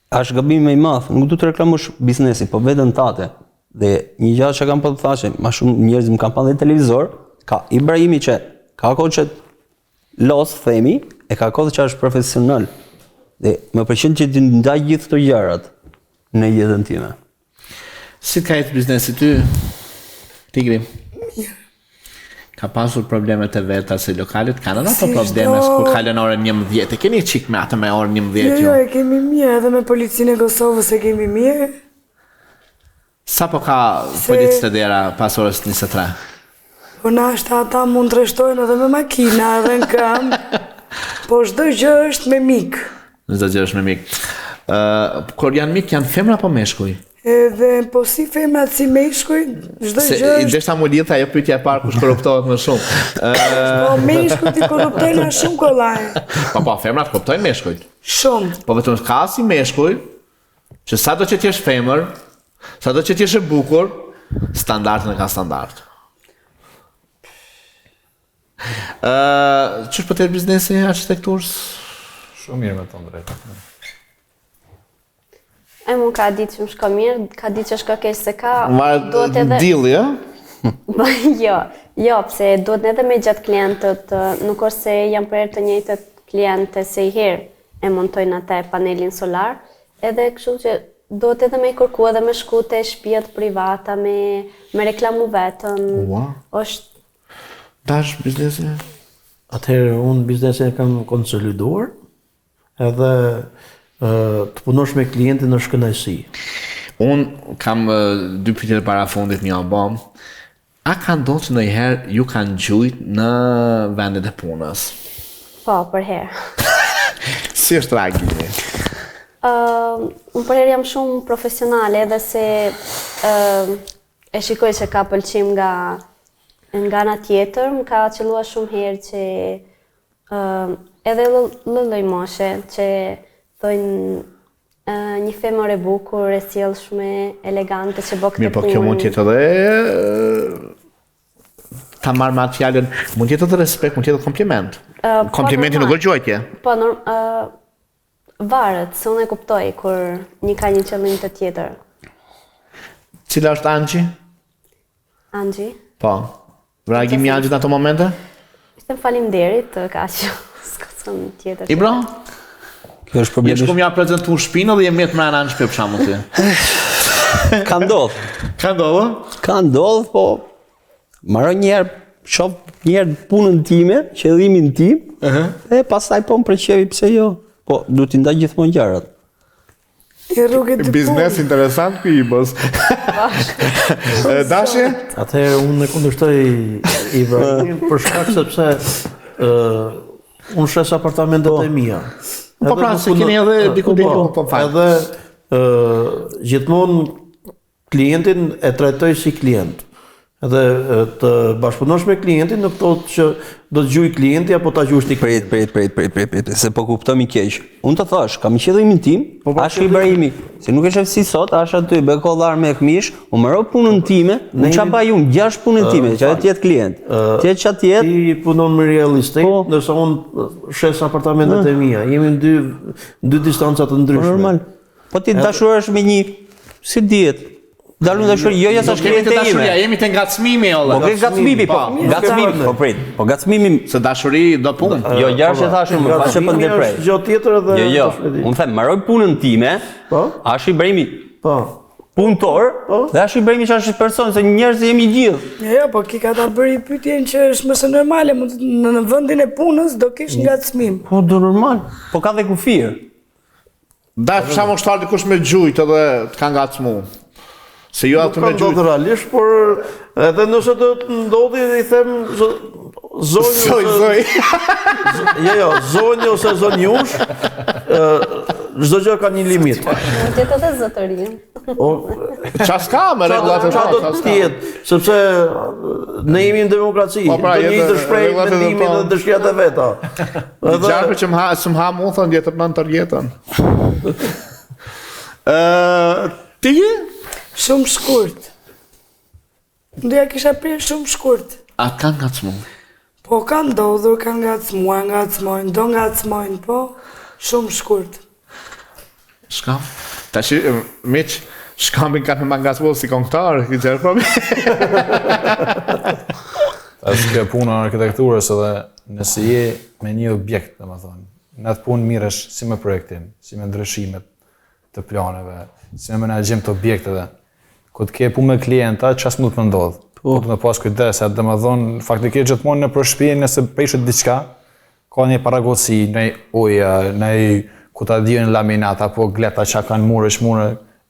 është gabim me i madh, nuk du të reklamosh biznesi, po vetën tate. Dhe një gjatë që kam po të thashe, ma shumë njerëz më kam pa dhe televizor, ka Ibrahimi që ka kohë që los, themi, e ka kohë që është profesional. Dhe më pëlqen që ti ndaj gjithë këto gjërat në jetën time. Si ka jetë biznesi ty, Tigri? Ka pasur problemet e veta se lokalit kanë ato probleme kur kalon orën 11. E keni qik me atë me orën 11 ju? Jo, e kemi mirë, edhe me policinë e Kosovës e kemi mirë. Sa po ka policë të dera pas orës 23? Po na është ata mund të rreshtojnë edhe me makina edhe në këmbë, po çdo gjë është me mik. Çdo gjë është me mik. Kur janë mik janë femra apo meshkuj? Edhe po si femrat si meshkuj, çdo gjë është. Se deshta mu lidh ajo pyetja e parë kush korruptohet më shumë. Po meshkujt i korruptojnë shumë kollaj. Po femrat korruptojnë meshkujt. Shumë. Po vetëm ka si meshkuj që sado që ti je femër, sado që ti je e bukur, standardin e ka standard. Qësh për të biznesi arkitekturës? Shumë mirë me të drejtë. E mu ka ditë që më shko mirë, ka ditë që shko keq se ka... Marë dili, ja? Jo, pse duhet edhe me gjatë klientët, nuk është se jam për të njëjtët kliente se i herë e montojnë atë panelin solar, edhe kështu që duhet edhe me i kërku edhe me shku të shtëpiat privata, me reklamu vetën. është... Dash biznesi? Atëherë, unë biznesin e kam konsoliduar, edhe të punosh me klientin në shkënaqësi. Unë kam 2 pyetje para fundit një album. A ka ndodhur që ndonjëherë ju kanë gjujt në vendet e punës? Po, për herë. Si është reagimi? Unë për herë jam shumë profesionale edhe se e shikoj që ka pëlqim nga ana tjetër, më ka qëllua shumë herë që edhe lëlloj moshe që thojnë Një femër e bukur, e sjellshme, elegante që bë këtë Mirë, po kjo mund të jetë edhe ta marrë me atë fjalën, mund të jetë edhe respekt, mund të jetë kompliment. Komplimenti nuk është gjojtje. Po, varet, se unë e kuptoj kur një ka një qëllim të tjetër. Cila është Angji? Angji? Po. Reagimi i Angjit në ato momente? Ishte faleminderit, kaq. S'ka thënë tjetër. Ibra? Kjo është problemi. Jesh ku më ja prezantu shpinë dhe jemi të mërë anë shpjë për shamu ty. Ka ndodh. Ka ndodhë? Ka ndodh, po marrë njerë, shoh njerë punën time, qëllimin tim, e pastaj po më përqevi pse jo. Po, du t'i ndaj gjithmonë gjërat. I rrugët të Biznes interesant ku i bës. Dashje? Atëherë unë e kundërshtoj Ibrahimin për shkak sepse unë shes apartamentet e mia. Po pra, se keni edhe diku diku, po fal. Edhe gjithmonë klientin e trajtoj si klient. Edhe të bashkëpunosh me klientin nuk thotë që do të gjuj klienti apo ta gjush ti. Prit, se po kuptoj i keq. Unë të thash, kam qëllimin tim, Ashi Ibrahimi, se nuk e shef si sot, Ash aty be kollar me këmish, u mëroj punën time, unë çfarë baj unë 6 punën time, që të jetë klient. Ti çat jetë. Ti punon me real estate, ndërsa unë shes apartamentet e mia. Jemi në dy distanca të ndryshme. Normal. Po ti dashurohesh me një, si dihet. Dalun dashuri, jo jashtë klientë ime. Jemi te ngacmimi olla. Po ngacmimi, po. Ngacmimi, po prit. Po ngacmimi se dashuri do punë. Jo, jashtë thashëm, më fashë po ndeprej. Gjë tjetër edhe. Jo. Unë them, mbaroj punën time. Po. Ashi Ibrahimi. Po. Punëtor, dhe Ashi Ibrahimi që është person, se njerëz jemi gjithë. Jo, po ki ka ta bëri pyetjen që është më së normale, në vendin e punës do kish ngacmim. Po do normal, po ka dhe kufir. Da, për shkakun shtar dikush me gjujt edhe të ka ngacmu. Se jo atë me gjujt. Nuk realisht, por edhe nëse do të ndodhi i them zonjë jo, zonjë ose zonjush, çdo gjë ka një limit. Mund të jetë edhe zotëri. Ças ka me rregullat e Çfarë do të jetë, sepse ne jemi në demokraci, do një të shpreh mendimin dhe dëshirat e veta. Gjarë që më ha mu thënë djetër në tër jetën. Ti? Shumë shkurt. Ndoja kisha prirë shumë shkurt. A ka ngacmu? Po ka ndodhur, ka ngacmojnë, do ngacmojnë, po shumë shkurt. Shkam? Tash, miq, shkamin ka në ngacmu si konktar, ki qërë promi. Është kjo puna në arkitekturës edhe nëse je me një objekt, dhe më thonë, në atë punë miresh si me projektim, si me ndryshimet të planeve, si me menaxhim të objekteve, ku të ke punë me klienta, çfarë mund të ndodh? Po të më pas kujdes, atë domethënë faktikisht gjithmonë në përshpije nëse prishet diçka, ka një paragosi, në ujë, në ku ta diën laminat apo gleta që kanë mure,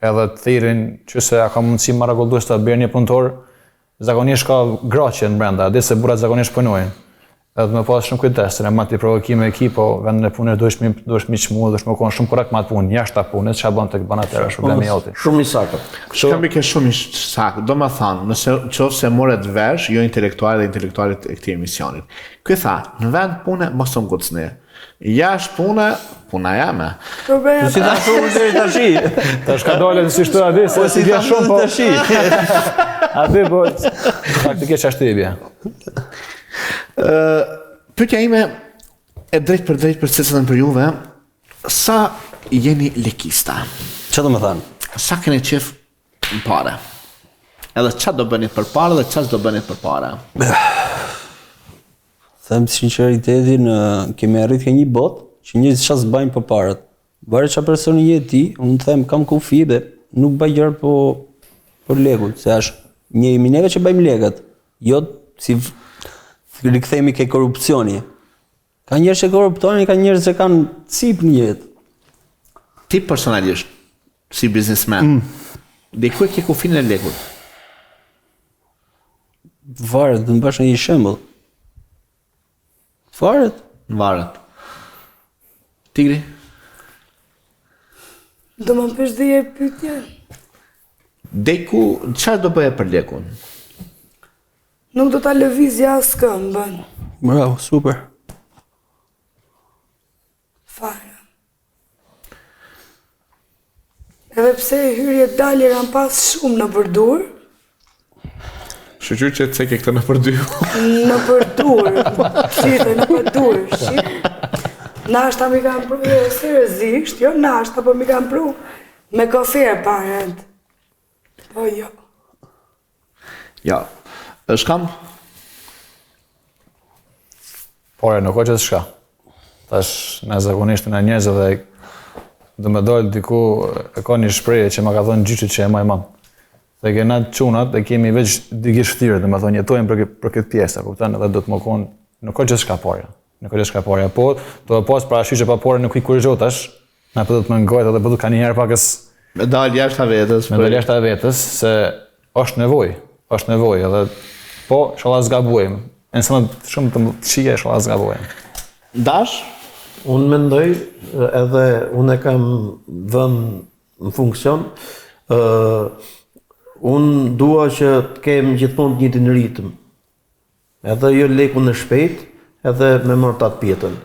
edhe të thirin që se a ka mundësi maragollues të bërë një punëtor, zakonisht ka graqe në brenda, dhe se burrat zakonisht punojnë. Edhe më pas shumë kujdes, se në mati provokime e ki, po vendin e punës duhesh mi çmu, duhesh më konë shumë korrekt me atë punë, jashtë atë punës, çfarë bën tek banatera, është problemi joti. Shumë i saktë. Shkambi ke shumë i saktë, do më thanë, nëse qofse morët vesh, jo intelektuale dhe intelektualit e këtij emisionit. Ky tha, në vend pune, mos të ngucni. Jashtë pune, puna jame. Si ta shumë deri tashi. Tash ka dalë si shto atë, se si dia shumë po tashi. Atë po faktikisht ashtu i bie. Pyetja ime e drejt për secilën për juve, sa jeni lekista? Çfarë do të thënë? Sa keni qef në pare? Edhe çfarë do bëni për pare dhe çfarë do bëni për pare? Them sinqeritetin, kemi arritë një botë që njerëzit çfarë s'bajnë për parat. Varet çfarë personi je ti, unë them kam kufi dhe nuk bëj gjëra për lekun, se është një neve që bëjmë lekët, jo si rikthehemi ke korrupsioni. Ka njerëz që korruptojnë, ka njerëz që kanë cip në jetë. Ti personalisht, si biznesmen, dhe ku e ke kufinë e lekut? Varet, do të bash një shembull. Varet. Tigri? Do më pësh dhe je pyetjen. Deku, çfarë do bëje për lekun? Nuk do ta lëvizja as këmbën. Bravo, super. Fare. pse hyrjet dalje kanë pas shumë në përdur. Shqyr që të ceke këtë në përdy. Në përdur, shite, në përdur, shite. Nashta mi kanë pru seriozisht, jo nashta, po mi kanë pru me kofer paret. Po jo. Ja, është kam? Por nuk o që të shka. Tash, në zakonisht në njerëzve dhe me dollë diku e ka një shpreje që ma ka thonë gjyqit që e ma i manë. Dhe kena qunat e kemi veç digish fëtyrë, dhe me thonë jetojmë për këtë pjesë, kuptan, edhe do të më konë, nuk o që shka porja. Nuk o që shka porja, po, do të pas parashy që pa porja nuk i kurigjotash, na për do të më ngojt edhe për du ka njëherë pakës... Me dalë jashtë a vetës. Me dalë jashtë a vetës, se është nevoj, edhe po, shala zgabujem. E nësënë shumë të qije, shala zgabujem. Dash? Unë mendoj, edhe unë e kam vënë në funksion, unë dua që të kem gjithmonë një të në ritëm. Edhe jo leku në shpejt, edhe me mërtat pjetën.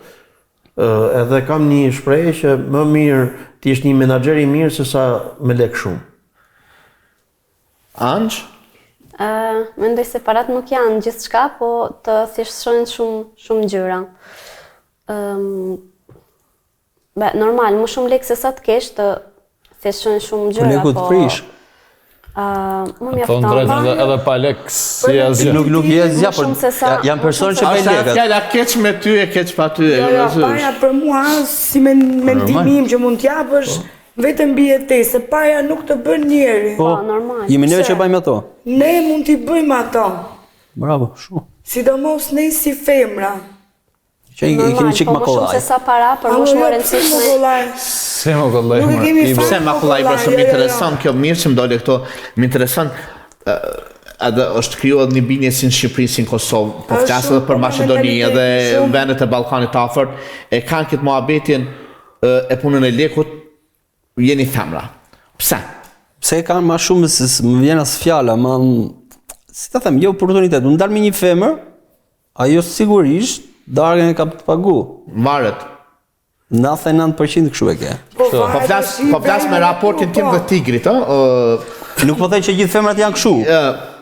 Edhe kam një shprehje që më mirë të jesh një menaxher i mirë se sa me lek shumë. Anç? Mendoj se parat nuk janë gjithçka, po të thjeshtësojnë shumë gjëra. Normal, më shumë lekë se sa të kesh të thjeshtësojnë shumë gjëra, po... Leku të prish. Më mjafton. Thonë drejtën edhe pa lekë si asgjë. Nuk je asgjë, por janë personë që me lekët. Fjalla keq me ty e keq pa ty. Jo, paja për mua, si mendimim që mund t'japësh, vetëm bie te, se paja nuk të bën njeri. Po, normal. Jemi neve që bëjmë ato. Ne mund t'i bëjmë ato. Bravo, shumë. Sidomos ne si femra. Që i keni qik po më shumë se sa para, për më shumë rëndësishme. Se më kollaj, Nuk e kemi Pse ma kullaj për shumë interesant kjo mirë që më dole këto, më interesant edhe është kriju edhe një binje si në Shqipëri, si në Kosovë, po flasë edhe për Maqedoni edhe vendet e Ballkanit afërt, e kanë këtë muhabetin e punën e lekut, jeni femra. Pse? Pse kanë ma shumë se më vjen as fjala, si ta them, jo oportunitet, unë dalë me një femër, ajo sigurisht dargën e ka të pagu. Varet. 99% kështu e ke. Po flas me raportin tim dhe tigrit, Nuk po thej që gjithë femrat janë kështu.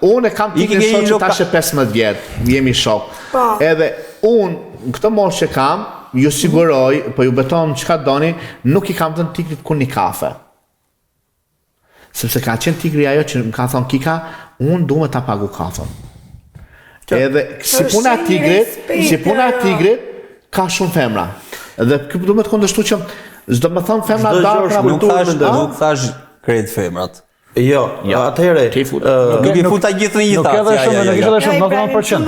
Unë e kam tigrin shok që tash e 15 vjetë, jemi shok. Edhe unë, në këtë moshë që kam, ju siguroj, po ju beton çka doni, nuk i kam dhënë tigrit kur një kafe. Sepse ka qenë tigri ajo që më ka thonë Kika, unë du me ta pagu kafën. Edhe si puna e tigrit, ka shumë femra. Edhe këtë du me të kondështu që s'do me thonë femra darë Nuk thash krejt femrat. Jo, atëhere... Nuk i futa gjithë në një Nuk edhe shumë, nuk ishte shumë, 99%.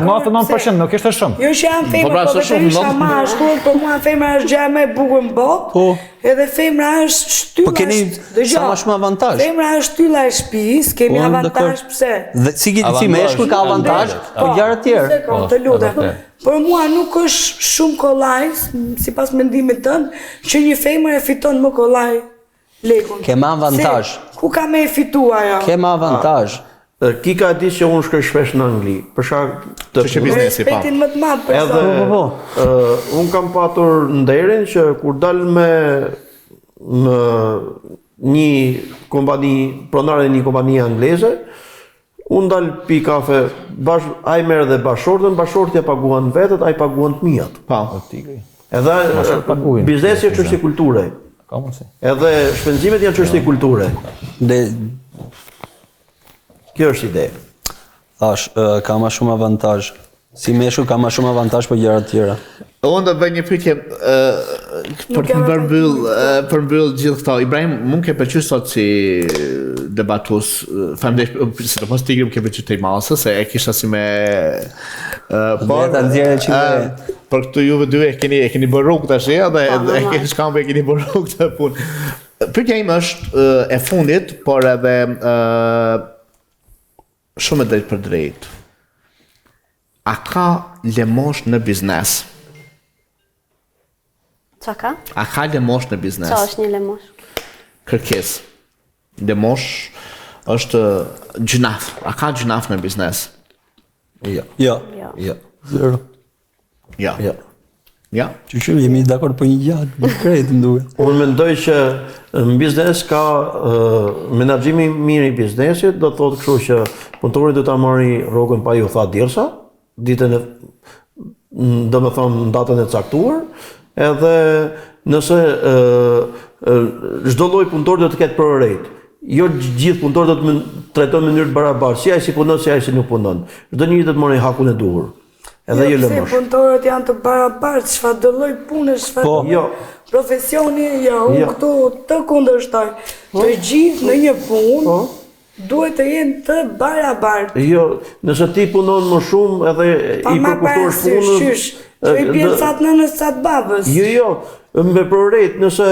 99%, nuk ishte shumë. Jo që janë femra, po vetërisha mashkull, po mua femra është gjë më e bukur në botë. Edhe femra është shtylla. Po keni sa më shumë avantazh. Femra është shtylla e shtëpisë, kemi avantazh pse? Dhe si meshkull ka avantazh, po gjëra të tjerë. Të lutem. Por mua nuk është shumë kollaj, sipas mendimit tënd, që një femër e fiton më kollaj lekun. Ke më avantazh. Ku ka me e fitu ajo? Ke më avantazh. Kika di që unë shkoj shpesh në Angli, për shkak të biznesi, pa. Respektin më të madh për Edhe unë kam patur nderin që kur dal me një kompani, pronare e një kompanie angleze, unë dal pi kafe, ai merr dhe bashortja paguan vetët, ai paguan të mijat. Pa. Edhe biznesi është çështje kulture. Ka mundsi. Edhe shpenzimet janë çështje kulture. Kjo është ide. Thash, ka më shumë avantazh. Si meshkull ka më shumë avantazh për gjëra të tjera. Unë do bëj një pyetje për mbyll gjithë këto. Ibrahim, mund ke pëlqyer sot si debatues, faleminderit, sidomos tigri më ke pëlqyer te masë, se e kisha si me për këtu juve dy e keni bërë rrugë tash, edhe e keni shkambë, e keni bërë rrugë të punë. Pyetja ime është e fundit, por edhe shumë drejt për drejt. A ka lemosh në biznes? Qa ka? A ka lemosh në biznes? Qa është një lemosh? Kërkes. Lemosh është gjynaf. A ka gjynaf në biznes? Jo. Jo. Jo. Zero. Jo. Jo. Ja. Që jemi dakord për një gjatë, krejt më duhet. Unë mendoj që në biznes ka menaxhimi mirë i biznesit, do të thotë kështu që punëtori do ta marrë rrogën pa ju tha dirsa, ditën e domethënë në datën e caktuar, edhe nëse çdo lloj punëtor do të ketë prioritet. Jo gjithë punëtorët do të trajtojnë në mënyrë të barabartë, si ai si punon, si ai si nuk punon. Çdo njeri do të marrë hakun e duhur. Edhe jo lëmosh. Pse punëtorët janë të barabartë, çfarë lloj pune, çfarë profesioni, unë këtu të kundërshtoj. Të gjithë në një punë duhet të jenë të barabartë. Jo, nëse ti punon më shumë edhe i përkushtosh punën, që i bjen sa të nënës sa të babës. Jo, me prioritet, nëse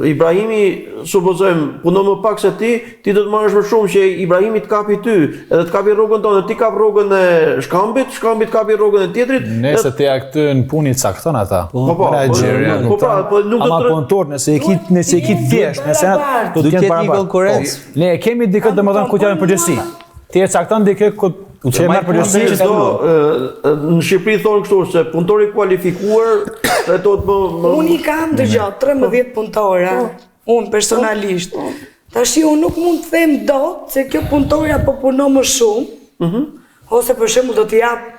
Ibrahimi, supozojmë, punon më pak se ti do të marrësh më shumë që Ibrahimi të kapi ty, edhe të kapi rrogën tonë, ti kap rrogën e shkambit kapi rrogën e tjetrit. Nëse ti këtë në punë i cakton ata. Menaxherja. Ama punëtor, nëse e ki thjesht, nëse do të ketë një konkurrencë. Ne kemi dikë domethënë ku janë përgjithësi. Ti e cakton dikë ku që merr përgjithësi që në Shqipëri thonë kështu se punëtori kualifikuar trajtohet më. Unë i kam dëgjoj 13 punëtora, unë personalisht. Tashi unë nuk mund të them dot se kjo punëtori apo punon më shumë, ose për shembull do t'i jap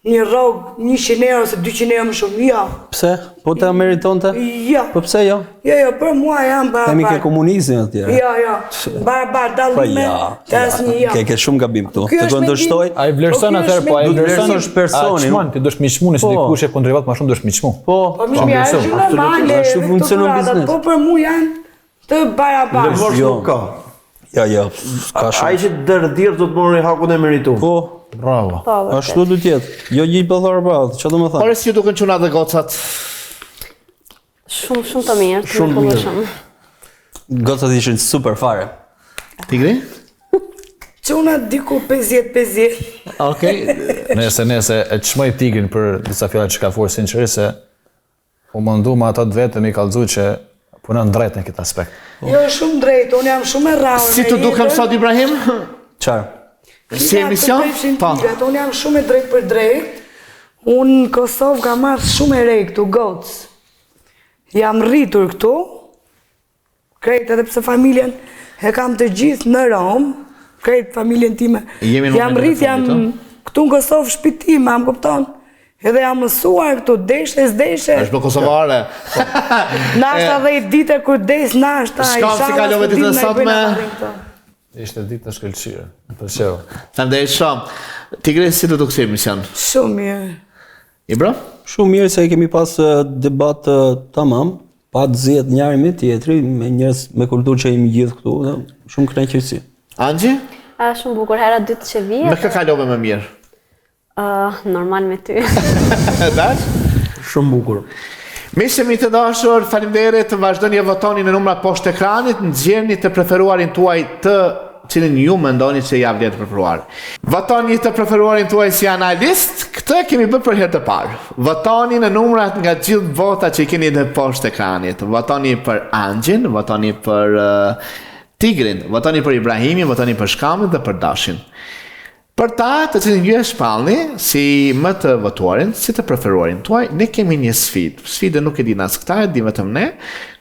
një rrogë 100 euro ose 200 euro më shumë. Jo. Pse? Po ta meritonte? Jo. Po pse jo? Jo, për mua janë barabartë. Kemi ke komunizmin atje. Jo. Barabartë dallime. Ke shumë gabim këtu. Të kundërshtoj. Ai vlerëson atëherë, po ai vlerëson personin. Çmon, ti do të miçmuni se dikush e kundërvat më shumë do të miçmu. Po, është normale. Ashtu funksionon biznesi. Po për mua janë të barabartë. Lëmosh nuk ka. Jo, ka shumë. Ai që derdhir do të morë hakun e merituar. Po, bravo. Ashtu duhet të jetë. Jo gjithë për barabartë, çfarë do të thënë? Por si duken çuna dhe gocat? Shumë të mirë, të mrekullueshëm. Gocat ishin super fare. Tigri? Çuna diku 50-50. Okej. Nëse e çmoj Tigrin për disa fjalla që ka folur sinqerisht se u mundu me ata të vetëm i kallëzu që punon drejt në këtë aspekt. Jo, shumë drejt, unë jam shumë e rrallë. Si të dukem sot Ibrahim? Çfarë? Si emision? Po. Unë jam shumë e drejt për drejt. Unë në Kosovë kam marrë shumë e re këtu, gocë. Jam rritur këtu, krejt edhe pse familjen e kam të gjithë në Rom, krejt familjen time. Jam këtu në Kosovë shtëpi time, më kupton? Edhe jam mësuar këtu, deshe. Është më kosovare. Nashta 10 dite kur des nashta. Shkam si kalove ditën e sotme? Ishte ditë të shkëlqyer. Pëlqeu. Faleminderit shumë. Tigri, si të duk si emision? Shumë mirë. Ibra? Shumë mirë se kemi pas debat tamam, pa të zgjedh njëri me tjetri, me njerëz me kulturë që jemi gjithë këtu, dhe shumë kënaqësi. Angji? Shumë bukur, hera dytë që vije. Me kë kalove më mirë? Normal me ty. Dash? Shumë bukur. Miqtë të dashur, faleminderit, vazhdoni të votoni në numrat poshtë ekranit, nxjerrni të preferuarin tuaj të cilin ju mendoni se ja vlen të preferuar. Votoni të preferuarin tuaj si analist, këtë kemi bërë për herë të parë. Votoni në numrat nga gjithë votat që i keni në poshtë ekranit. Votoni për Angjin, votoni për Tigrin, votoni për Ibrahimin, votoni për Shkamit dhe për Dashin. Për ta të cilin ju e shpallni si më të votuarin, si të preferuarin tuaj, ne kemi një sfidë. Sfidën nuk e di as këta, e di vetëm ne.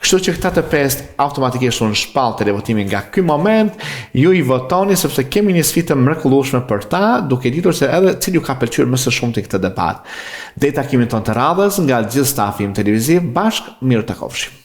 Kështu që këta të pesë automatikisht unë shpall televotimin nga ky moment, ju i votoni sepse kemi një sfidë të mrekullueshme për ta, duke ditur se edhe cili ju ka pëlqyer më së shumti këtë debat. Deri takimin tonë të radhës nga gjithë stafi im televiziv, bashkë mirë takofshim.